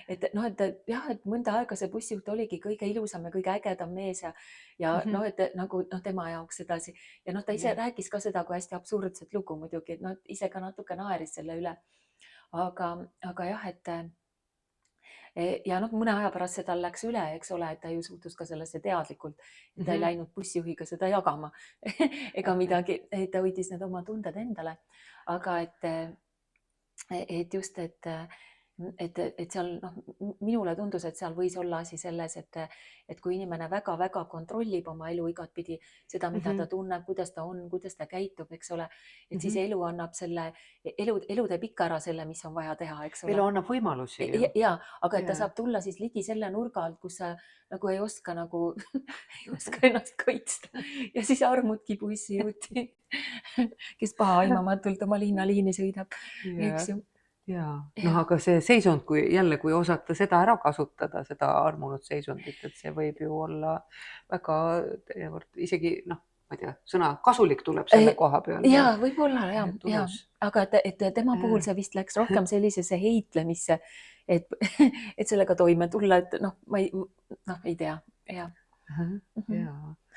et mõnda aega see bussijuht oligi kõige ilusam ja kõige ägedam mees ja et nagu tema jaoks sedasi. Ja ta ise rääkis ka seda kui hästi absurdset lugu muidugi, et ise ka natuke naeris selle üle. Aga jah, ja mõne aja pärast see tal läks üle, eks ole, et ta ju suhtus ka sellesse teadlikult, et ta ei läinud bussijuhiga seda jagama ega midagi, et ta hoidis need oma tunded endale. Aga et just, et seal minule tundus, et seal võis olla asi selles, et kui inimene väga-väga kontrollib oma elu igatpidi seda, mida ta tunneb, kuidas ta on, kuidas ta käitub, eks ole, et siis elu annab selle, elu teeb ikka ära selle, mis on vaja teha, eks ole. Elu annab võimalusi. Ja, aga et ta saab tulla siis ligi selle nurga alt, kus sa nagu ei oska ennast kaitsta ja siis armudki bussijuhti, kes pahaaimamatult oma linnaliini sõidab, eks ju. Ja, aga see seisund, kui osata seda ära kasutada, seda armunud seisundit, et see võib ju olla väga isegi, ma ei tea, sõna kasulik tuleb selle koha peal. Ja, võib-olla, ja. Aga et tema puhul see vist läks rohkem sellisesse heitlemisse, et sellega toime tulla, et ma ei tea, ja.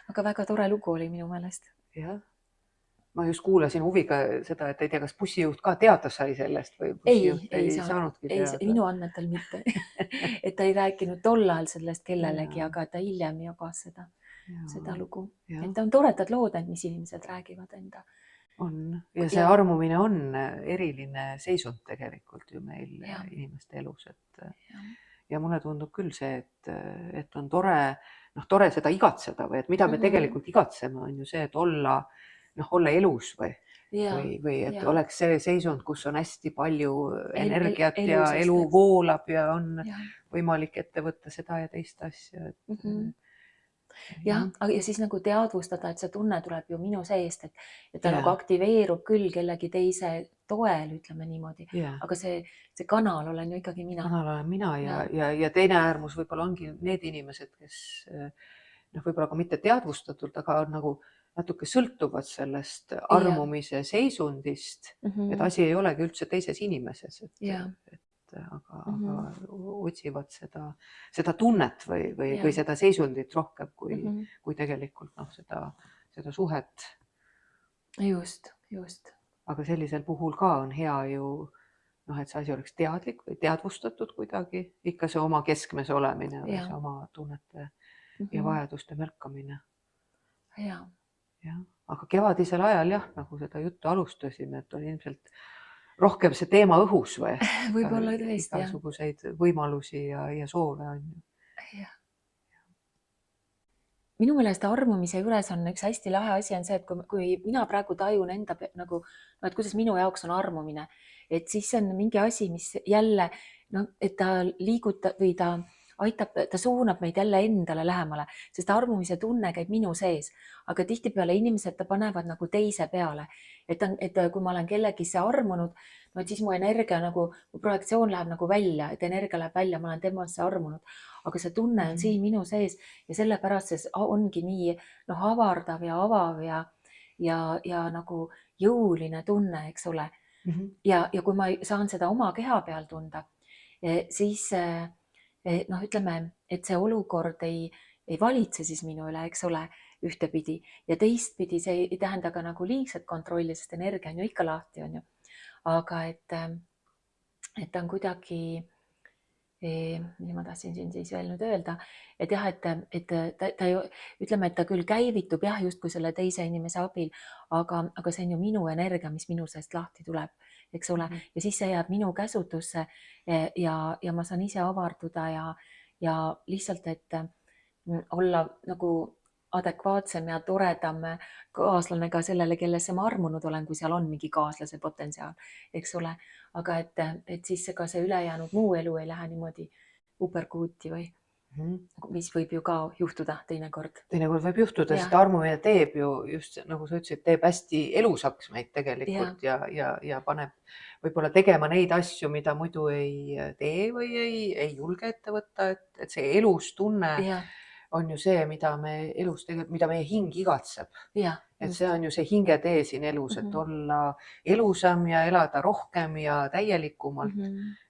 Aga väga tore lugu oli minu meelest. Jah. Ma just kuulasin huviga seda, et ei tea, kas bussijuht ka teada sai sellest või bussijuht ei saanudki teada. Minu andmetel mitte. Et ta ei rääkinud tol ajal sellest kellelegi, aga ta hiljem jagas seda lugu. Et on toredad lood, mis inimesed räägivad enda. On. Ja see armumine on eriline seisund tegelikult ju meil inimeste elus. ja mulle tundub küll see, et on tore seda igatseda või et mida me tegelikult igatseme, on ju see, et olla elus või et oleks see seisund, kus on hästi palju energiat ja elu voolab ja on võimalik ette võtta seda ja teist asja. Ja siis nagu teadvustada, et see tunne tuleb ju minu seest, et ta nagu aktiveerub küll kellegi teise toel, ütleme niimoodi, aga see kanal olen ju ikkagi mina. Kanal olen mina ja teine äärmus võib-olla ongi need inimesed, kes võib-olla ka mitte teadvustatult, aga on nagu natuke sõltuvad sellest armumise seisundist, et asi ei olegi üldse teises inimeses, aga otsivad seda tunnet või seda seisundit rohkem kui tegelikult seda suhet. Just. Aga sellisel puhul ka on hea ju, et see asi oleks teadlik või teadvustatud kuidagi, ikka see oma keskmes olemine või see oma tunnete ja vajaduste märkamine. Aga kevadisel ajal nagu seda juttu alustasime, et on ilmselt rohkem see teema õhus või? Võib-olla tõesti, igasuguseid võimalusi ja soove on ju. Minu meelest armumise juures on üks hästi lahe asi on see, et kui mina praegu tajun enda nagu, et kuidas minu jaoks on armumine, et siis on mingi asi, mis jälle, et ta liigutab või ta aitab, ta suunab meid jälle endale lähemale, sest armumise tunne käib minu sees, aga tihtipeale inimesed panevad nagu teise peale, et kui ma olen kellegisse armunud, et siis mu energia nagu, mu projektsioon läheb nagu välja, et energia läheb välja, ma olen temasse armunud, aga see tunne on siin minu sees ja sellepärast see ongi nii avardav ja avav ja nagu jõuline tunne, eks ole. Ja kui ma saan seda oma keha peal tunda, siis ütleme, et see olukord ei valitse siis minu üle, eks ole, ühtepidi ja teistpidi see ei tähenda ka nagu liigset kontrolli, sest energia on ju ikka lahti, on ju. Aga et ta on kuidagi, mida ma tahtsin siin siis veel nüüd öelda, et jah, et ta ütleme, et ta küll käivitub jah, justkui selle teise inimese abil, aga see on ju minu energia, mis minu seest lahti tuleb, eks ole, ja siis see jääb minu käsutusse ja ma saan ise avarduda ja lihtsalt, et olla nagu adekvaatsem ja toredam kaaslane ka sellele, kellesse ma armunud olen, kui seal on mingi kaaslase potentsiaal, eks ole. Aga et siis ka see ülejäänud muu elu ei lähe niimoodi uperkuuti või mis võib ju ka juhtuda teinekord. Teinekord võib juhtuda, sest armumine teeb ju just nagu sa ütlesid, teeb hästi elusaks meid tegelikult ja paneb võib-olla tegema neid asju, mida muidu ei tee või ei julge ette võtta, et see elus tunne on ju see, mida me elus tegelikult, mida meie hing igatseb. Et see on ju see hingetee siin elus, et olla elusam ja elada rohkem ja täielikumalt.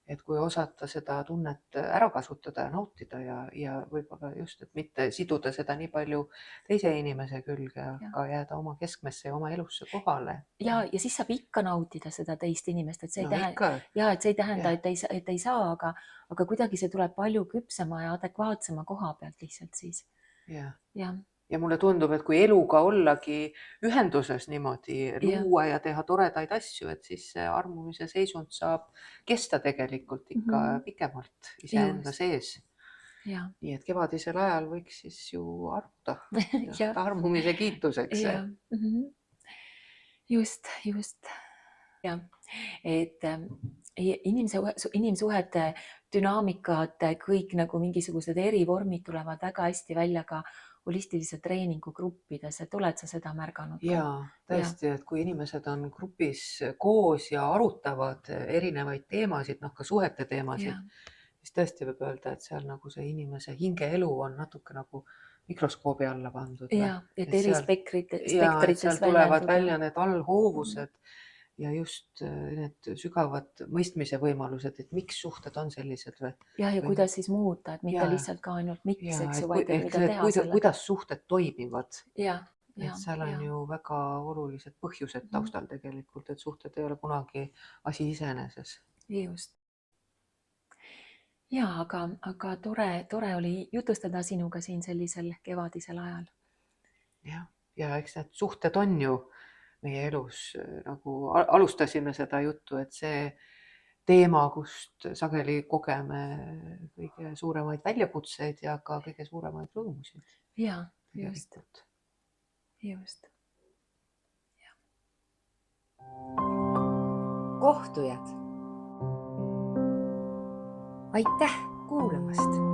Et kui osata seda tunnet ära kasutada ja nautida ja võib-olla just, et mitte siduda seda nii palju teise inimese külge, aga jääda oma keskmesse ja oma elusse kohale. Ja siis saab ikka nautida seda teist inimest, et see ei tähenda, et ei saa, aga kuidagi see tuleb palju küpsema ja adekvaatsema koha pealt lihtsalt siis. Ja mulle tundub, et kui eluga ollagi ühenduses niimoodi luua ja teha toredaid asju, et siis see armumise seisund saab kesta tegelikult ikka pikemalt iseenda sees. Nii et kevadisel ajal võiks siis ju armuda armumise kiituseks. Just. Et inimsuhete dünaamikad, kõik nagu mingisugused erivormid tulevad väga hästi välja ka holistilise treeningu gruppides, et oled sa seda märganud? Tõesti, et kui inimesed on grupis koos ja arutavad erinevaid teemasid, ka suhete teemasid, siis tõesti võib öelda, et seal nagu see inimese hingeelu on natuke nagu mikroskoobi alla pandud. Et eri spektrites seal tulevad välja need allhoovused ja just need sügavad mõistmise võimalused, et miks suhted on sellised. Ja kuidas siis muuta, et mitte lihtsalt ka ainult miks, eks ju, vaid mida teha selle. Kuidas suhted toimivad. Et seal on ju väga olulised põhjused taustal tegelikult, et suhted ei ole kunagi asi iseeneses. Just. Aga tore oli jutustada sinuga siin sellisel kevadisel ajal. Ja eks need suhted on ju meie elus, nagu alustasime seda juttu, et see teema, kust sageli kogeme kõige suuremaid väljakutseid ja ka kõige suuremaid rõõmusid ja just, tegelikult. just. kohtujad. aitäh kuulamast.